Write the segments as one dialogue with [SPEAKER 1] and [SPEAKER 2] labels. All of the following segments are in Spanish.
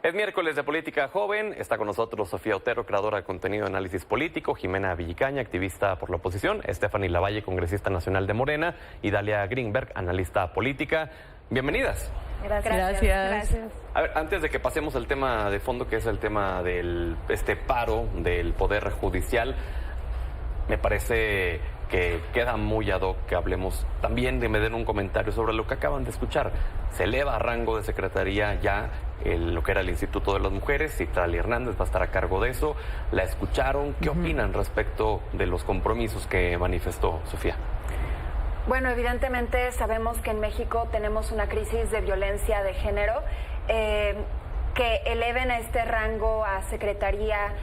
[SPEAKER 1] Es miércoles de Política Joven. Está con nosotros Sofía Otero, creadora de contenido de análisis político, Jimena Villicaña, activista por la oposición, Stephanie Lavalle, congresista nacional de Morena, y Dalia Greenberg, analista política. Bienvenidas.
[SPEAKER 2] Gracias.
[SPEAKER 1] A ver, antes de que pasemos al tema de fondo, que es el tema del paro del Poder Judicial, me parece que queda muy ad hoc que hablemos también de me den un comentario sobre lo que acaban de escuchar. Se eleva a rango de secretaría ya lo que era el Instituto de las Mujeres. Citlali Hernández va a estar a cargo de eso. ¿La escucharon? ¿Qué opinan respecto de los compromisos que manifestó Sofía?
[SPEAKER 2] Bueno, evidentemente sabemos que en México tenemos una crisis de violencia de género. Que eleven a este rango a secretaría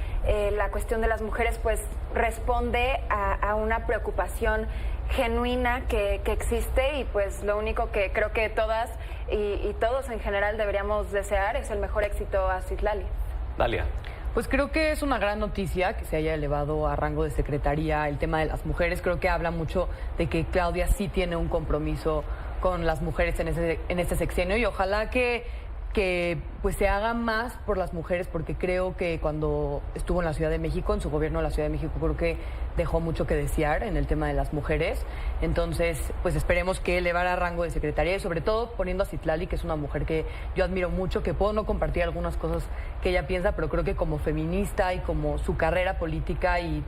[SPEAKER 2] la cuestión de las mujeres, pues responde a una preocupación genuina que existe, y pues lo único que creo que todas y todos en general deberíamos desear es el mejor éxito a Citlali.
[SPEAKER 1] Dalia.
[SPEAKER 3] Pues creo que es una gran noticia que se haya elevado a rango de secretaría el tema de las mujeres. Creo que habla mucho de que Claudia sí tiene un compromiso con las mujeres en este sexenio, y ojalá que pues se haga más por las mujeres, porque creo que cuando estuvo en la Ciudad de México, en su gobierno de la Ciudad de México, creo que dejó mucho que desear en el tema de las mujeres. Entonces, pues esperemos que elevara a rango de secretaría, y sobre todo poniendo a Citlali, que es una mujer que yo admiro mucho, que puedo no compartir algunas cosas que ella piensa, pero creo que como feminista y como su carrera política y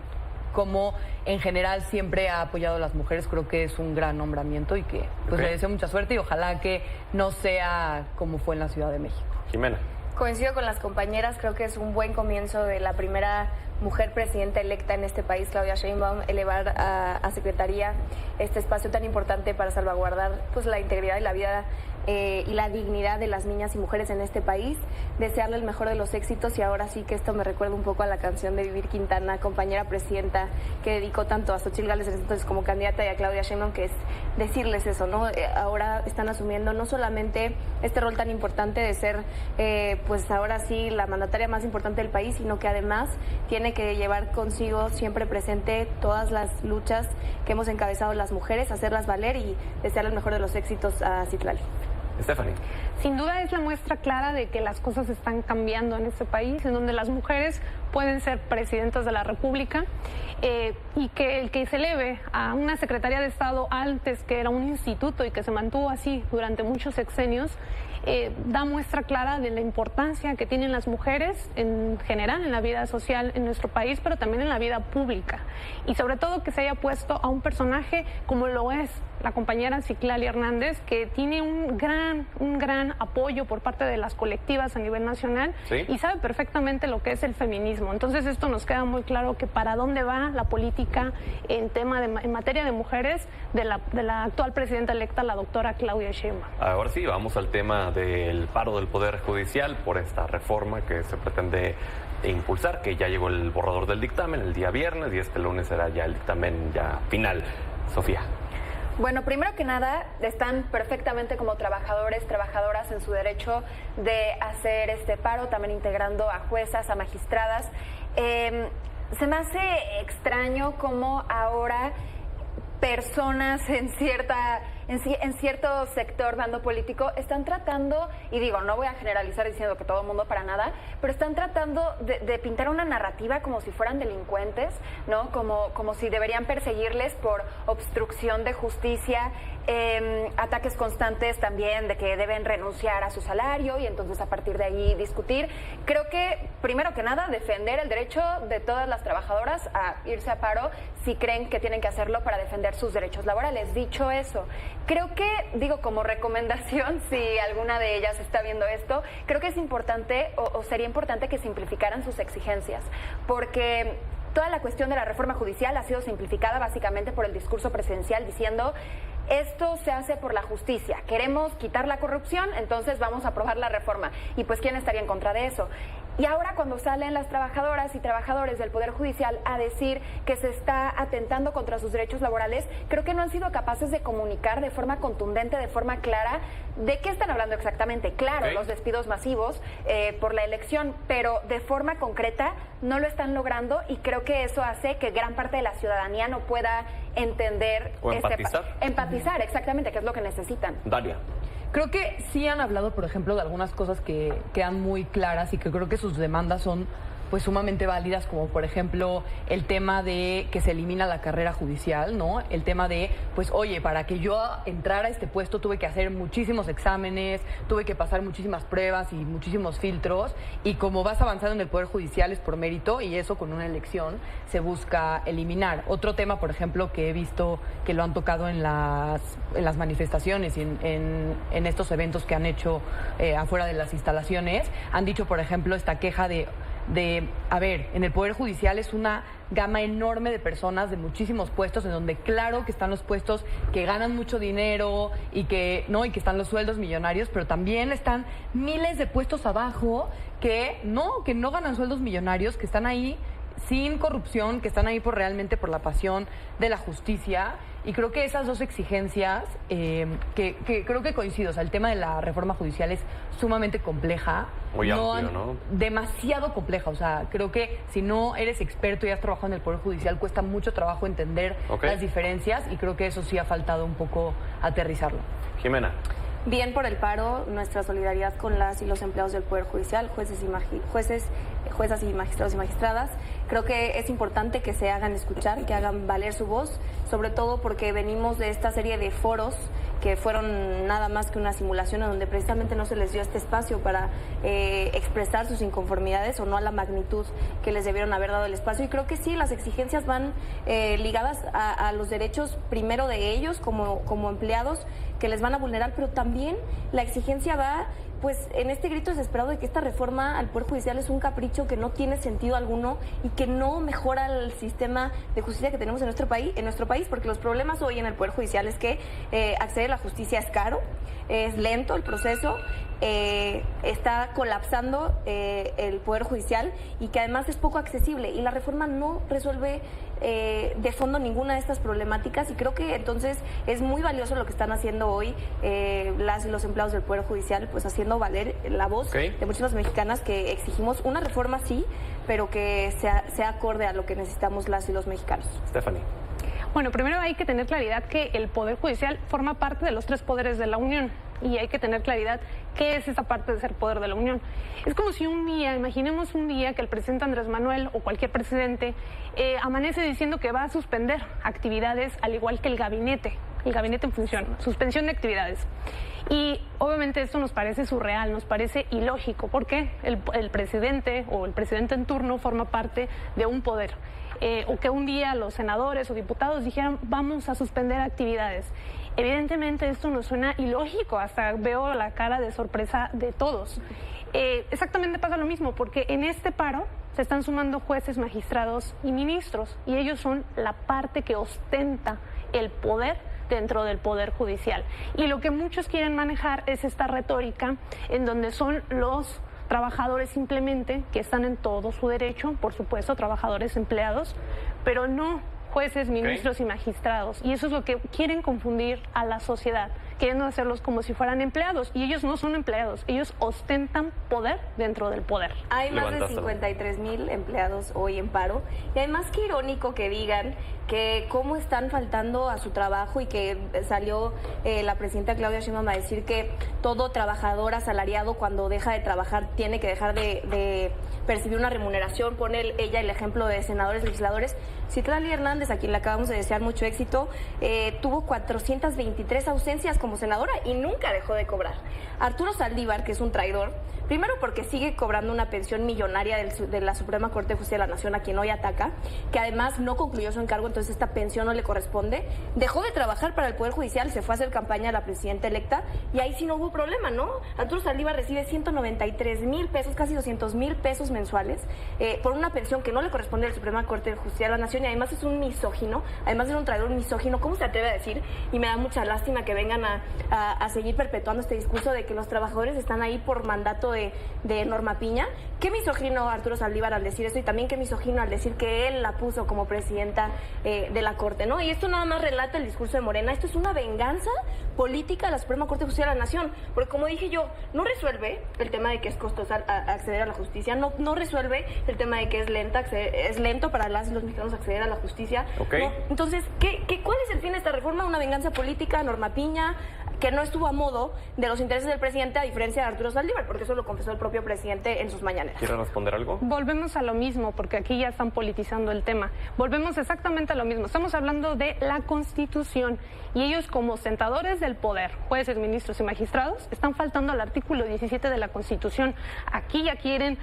[SPEAKER 3] como en general siempre ha apoyado a las mujeres, creo que es un gran nombramiento, y que pues le deseo mucha suerte, y ojalá que no sea como fue en la Ciudad de México.
[SPEAKER 1] Jimena.
[SPEAKER 4] Coincido con las compañeras, creo que es un buen comienzo de la primera mujer presidenta electa en este país, Claudia Sheinbaum, elevar a secretaría este espacio tan importante para salvaguardar pues la integridad y la vida y la dignidad de las niñas y mujeres en este país. Desearle el mejor de los éxitos, y ahora sí que esto me recuerda un poco a la canción de Vivir Quintana, compañera presidenta, que dedicó tanto a Xochitl Gálvez entonces como candidata, y a Claudia Sheinbaum, que es decirles eso, ¿no? Ahora están asumiendo no solamente este rol tan importante de ser pues ahora sí la mandataria más importante del país, sino que además tiene que llevar consigo siempre presente todas las luchas que hemos encabezado las mujeres, hacerlas valer, y desearle el mejor de los éxitos a Citlali.
[SPEAKER 1] Stephanie.
[SPEAKER 5] Sin duda es la muestra clara de que las cosas están cambiando en este país, en donde las mujeres pueden ser presidentas de la República, y que el que se eleve a una Secretaría de Estado antes, que era un instituto y que se mantuvo así durante muchos sexenios, da muestra clara de la importancia que tienen las mujeres en general en la vida social en nuestro país, pero también en la vida pública, y sobre todo que se haya puesto a un personaje como lo es la compañera Citlali Hernández, que tiene un gran apoyo por parte de las colectivas a nivel nacional,
[SPEAKER 1] ¿sí?
[SPEAKER 5] Y sabe perfectamente lo que es el feminismo. Entonces esto nos queda muy claro que para dónde va la política en materia de mujeres de la actual presidenta electa, la doctora Claudia Sheinbaum.
[SPEAKER 1] Ahora sí, vamos al tema del paro del Poder Judicial por esta reforma que se pretende impulsar, que ya llegó el borrador del dictamen el día viernes, y este lunes será ya el dictamen ya final. Sofía.
[SPEAKER 2] Bueno, primero que nada, están perfectamente como trabajadores, trabajadoras en su derecho de hacer este paro, también integrando a juezas, a magistradas. Se me hace extraño cómo ahora personas en cierto sector bando político están tratando, y digo, no voy a generalizar diciendo que todo el mundo para nada, pero están tratando de pintar una narrativa como si fueran delincuentes, ¿no? Como si deberían perseguirles por obstrucción de justicia, ataques constantes también de que deben renunciar a su salario y entonces a partir de ahí discutir. Creo que, primero que nada, defender el derecho de todas las trabajadoras a irse a paro si creen que tienen que hacerlo para defender sus derechos laborales. Dicho eso, creo que, digo, como recomendación, si alguna de ellas está viendo esto, creo que es importante o sería importante que simplificaran sus exigencias, porque toda la cuestión de la reforma judicial ha sido simplificada básicamente por el discurso presidencial diciendo: esto se hace por la justicia, queremos quitar la corrupción, entonces vamos a aprobar la reforma. Y pues, ¿quién estaría en contra de eso? Y ahora cuando salen las trabajadoras y trabajadores del Poder Judicial a decir que se está atentando contra sus derechos laborales, creo que no han sido capaces de comunicar de forma contundente, de forma clara, de qué están hablando exactamente. Claro, los despidos masivos por la elección, pero de forma concreta no lo están logrando, y creo que eso hace que gran parte de la ciudadanía no pueda entender
[SPEAKER 1] o empatizar.
[SPEAKER 2] Empatizar, exactamente, que es lo que necesitan.
[SPEAKER 1] Dalia.
[SPEAKER 3] Creo que sí han hablado, por ejemplo, de algunas cosas que quedan muy claras y que creo que sus demandas son pues sumamente válidas, como por ejemplo el tema de que se elimina la carrera judicial, ¿no? El tema de, pues oye, para que yo entrara a este puesto tuve que hacer muchísimos exámenes, tuve que pasar muchísimas pruebas y muchísimos filtros, y como vas avanzando en el Poder Judicial es por mérito, y eso con una elección se busca eliminar. Otro tema, por ejemplo, que he visto que lo han tocado en las manifestaciones y en estos eventos que han hecho afuera de las instalaciones, han dicho, por ejemplo, esta queja de, a ver, en el Poder Judicial es una gama enorme de personas de muchísimos puestos, en donde claro que están los puestos que ganan mucho dinero y que están los sueldos millonarios, pero también están miles de puestos abajo que no ganan sueldos millonarios, que están ahí sin corrupción, que están ahí realmente por la pasión de la justicia. Y creo que esas dos exigencias, que creo que coincido, o sea, el tema de la reforma judicial es sumamente compleja.
[SPEAKER 1] Muy amplio, ¿no?
[SPEAKER 3] Demasiado compleja, o sea, creo que si no eres experto y has trabajado en el Poder Judicial, cuesta mucho trabajo entender las diferencias, y creo que eso sí ha faltado un poco aterrizarlo.
[SPEAKER 1] Jimena.
[SPEAKER 4] Bien por el paro, nuestra solidaridad con las y los empleados del Poder Judicial, juezas y magistrados y magistradas. Creo que es importante que se hagan escuchar, que hagan valer su voz, sobre todo porque venimos de esta serie de foros que fueron nada más que una simulación, en donde precisamente no se les dio este espacio para expresar sus inconformidades, o no a la magnitud que les debieron haber dado el espacio. Y creo que sí, las exigencias van ligadas a los derechos primero de ellos como empleados, que les van a vulnerar, pero también la exigencia va pues en este grito desesperado de que esta reforma al Poder Judicial es un capricho que no tiene sentido alguno y que no mejora el sistema de justicia que tenemos en nuestro país, porque los problemas hoy en el Poder Judicial es que acceder a la justicia es caro, es lento el proceso, está colapsando el Poder Judicial, y que además es poco accesible, y la reforma no resuelve de fondo ninguna de estas problemáticas. Y creo que entonces es muy valioso lo que están haciendo hoy las y los empleados del Poder Judicial, pues haciendo valer la voz de muchísimas mexicanas que exigimos una reforma, sí, pero que sea acorde a lo que necesitamos las y los mexicanos.
[SPEAKER 1] Stephanie.
[SPEAKER 5] Bueno, primero hay que tener claridad que el Poder Judicial forma parte de los tres poderes de la Unión, y hay que tener claridad qué es esa parte de ser poder de la Unión. Es como si un día, imaginemos un día que el presidente Andrés Manuel o cualquier presidente amanece diciendo que va a suspender actividades, al igual que el gabinete en función, suspensión de actividades. Y obviamente esto nos parece surreal, nos parece ilógico, porque el presidente o el presidente en turno forma parte de un poder. O que un día los senadores o diputados dijeran vamos a suspender actividades. Evidentemente esto nos suena ilógico, hasta veo la cara de sorpresa de todos. Exactamente pasa lo mismo, porque en este paro se están sumando jueces, magistrados y ministros, y ellos son la parte que ostenta el poder dentro del Poder Judicial. Y lo que muchos quieren manejar es esta retórica en donde son los trabajadores simplemente, que están en todo su derecho, por supuesto, trabajadores empleados, pero no jueces, ministros y magistrados. Y eso es lo que quieren confundir a la sociedad, queriendo hacerlos como si fueran empleados. Y ellos no son empleados, ellos ostentan poder dentro del poder.
[SPEAKER 4] Hay más de 53,000 empleados hoy en paro. Y además, qué irónico que digan que cómo están faltando a su trabajo, y que salió la presidenta Claudia Sheinbaum a decir que todo trabajador asalariado, cuando deja de trabajar, tiene que dejar de percibir una remuneración. Pone ella el ejemplo de senadores, legisladores. Citlali Hernández, a quien le acabamos de desear mucho éxito, tuvo 423 ausencias como senadora y nunca dejó de cobrar. Arturo Saldívar, que es un traidor, primero porque sigue cobrando una pensión millonaria de la Suprema Corte de Justicia de la Nación, a quien hoy ataca, que además no concluyó su encargo, entonces esta pensión no le corresponde. Dejó de trabajar para el Poder Judicial, se fue a hacer campaña a la presidenta electa, y ahí sí no hubo problema, ¿no? Arturo Saldívar recibe 193,000 pesos, casi 200,000 pesos mensuales, por una pensión que no le corresponde a la Suprema Corte de Justicia de la Nación, y además es un misógino, además de un traidor misógino. ¿Cómo se atreve a decir? Y me da mucha lástima que vengan a seguir perpetuando este discurso de que los trabajadores están ahí por mandato de Norma Piña. Qué misógino Arturo Saldívar al decir eso, y también qué misógino al decir que él la puso como presidenta de la Corte, ¿no? Y esto nada más relata el discurso de Morena. Esto es una venganza política de la Suprema Corte de Justicia de la Nación, porque como dije yo, no resuelve el tema de que es costosa acceder a la justicia, no resuelve el tema de que es lento para las y los mexicanos acceder a la justicia.
[SPEAKER 1] Okay.
[SPEAKER 4] ¿No? Entonces, ¿cuál es el fin de esta reforma? Una venganza política, Norma Piña. que no estuvo a modo de los intereses del presidente, a diferencia de Arturo Saldívar, porque eso lo confesó el propio presidente en sus mañaneras.
[SPEAKER 1] ¿Quiere responder algo?
[SPEAKER 5] Volvemos a lo mismo, porque aquí ya están politizando el tema. Volvemos exactamente a lo mismo. Estamos hablando de la Constitución y ellos, como sentadores del poder, jueces, ministros y magistrados, están faltando al artículo 17 de la Constitución. Aquí ya quieren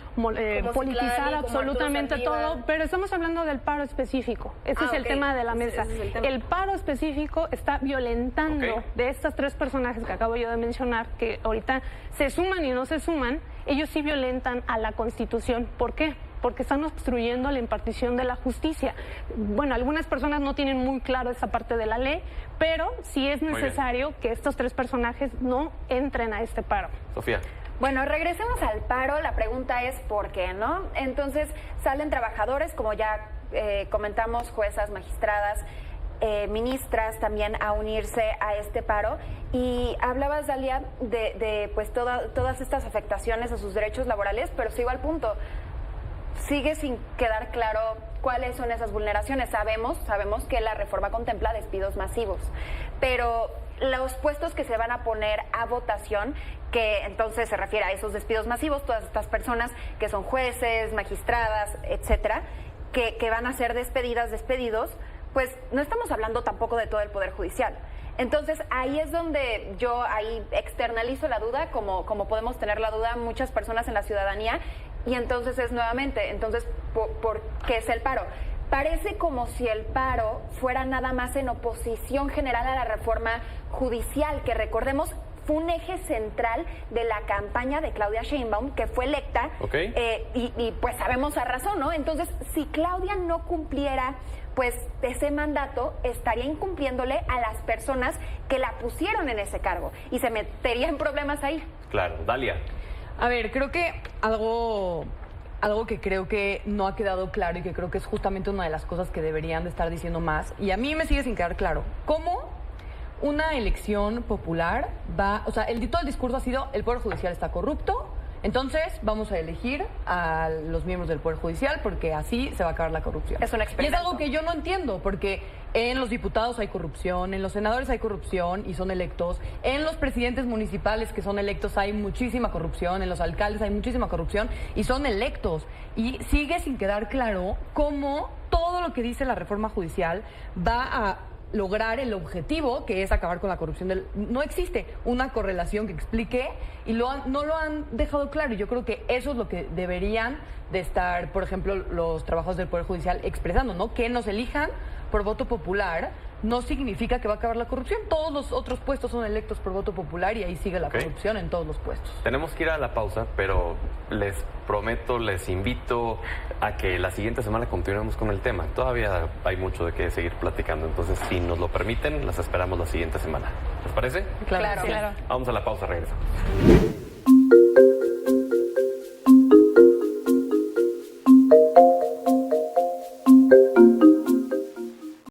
[SPEAKER 5] politizar absolutamente todo, pero estamos hablando del paro específico. Ese es el tema de la mesa. El paro específico está violentando de estas tres personajes que acabo yo de mencionar, que ahorita se suman y no se suman, ellos sí violentan a la Constitución. ¿Por qué? Porque están obstruyendo la impartición de la justicia. Bueno, algunas personas no tienen muy claro esa parte de la ley, pero sí es necesario que estos tres personajes no entren a este paro.
[SPEAKER 1] Sofía.
[SPEAKER 2] Bueno, regresemos al paro. La pregunta es ¿por qué, no? Entonces, salen trabajadores, como ya comentamos, juezas, magistradas, ministras también a unirse a este paro. Y hablabas, Dalia, de pues todas estas afectaciones a sus derechos laborales, pero sigo al punto. Sigue sin quedar claro cuáles son esas vulneraciones. Sabemos que la reforma contempla despidos masivos, pero los puestos que se van a poner a votación, que entonces se refiere a esos despidos masivos, todas estas personas que son jueces, magistradas, etcétera, que van a ser despedidos, pues no estamos hablando tampoco de todo el Poder Judicial. Entonces, ahí es donde yo externalizo la duda, como podemos tener la duda muchas personas en la ciudadanía, y entonces es nuevamente, ¿por qué es el paro? Parece como si el paro fuera nada más en oposición general a la reforma judicial, que recordemos fue un eje central de la campaña de Claudia Sheinbaum, que fue electa, y pues sabemos a razón, ¿no? Entonces, si Claudia no cumpliera pues ese mandato, estaría incumpliéndole a las personas que la pusieron en ese cargo y se metería en problemas ahí.
[SPEAKER 1] Claro, Dalia.
[SPEAKER 3] A ver, creo que algo que creo que no ha quedado claro y que creo que es justamente una de las cosas que deberían de estar diciendo más, y a mí me sigue sin quedar claro, ¿cómo una elección popular todo el discurso ha sido el Poder Judicial está corrupto, entonces vamos a elegir a los miembros del Poder Judicial porque así se va a acabar la corrupción?
[SPEAKER 2] Es un experimento.
[SPEAKER 3] Y es algo que yo no entiendo, porque en los diputados hay corrupción, en los senadores hay corrupción y son electos, en los presidentes municipales que son electos hay muchísima corrupción, en los alcaldes hay muchísima corrupción y son electos. Y sigue sin quedar claro cómo todo lo que dice la reforma judicial va a lograr el objetivo, que es acabar con la corrupción. No existe una correlación que explique y no lo han dejado claro. Y yo creo que eso es lo que deberían de estar, por ejemplo, los trabajadores del Poder Judicial expresando, ¿no? Que nos elijan por voto popular no significa que va a acabar la corrupción. Todos los otros puestos son electos por voto popular y ahí sigue la corrupción en todos los puestos.
[SPEAKER 1] Tenemos que ir a la pausa, pero les prometo, les invito a que la siguiente semana continuemos con el tema. Todavía hay mucho de qué seguir platicando, entonces si nos lo permiten, las esperamos la siguiente semana. ¿Les parece?
[SPEAKER 3] Claro.
[SPEAKER 1] Vamos a la pausa, regresamos.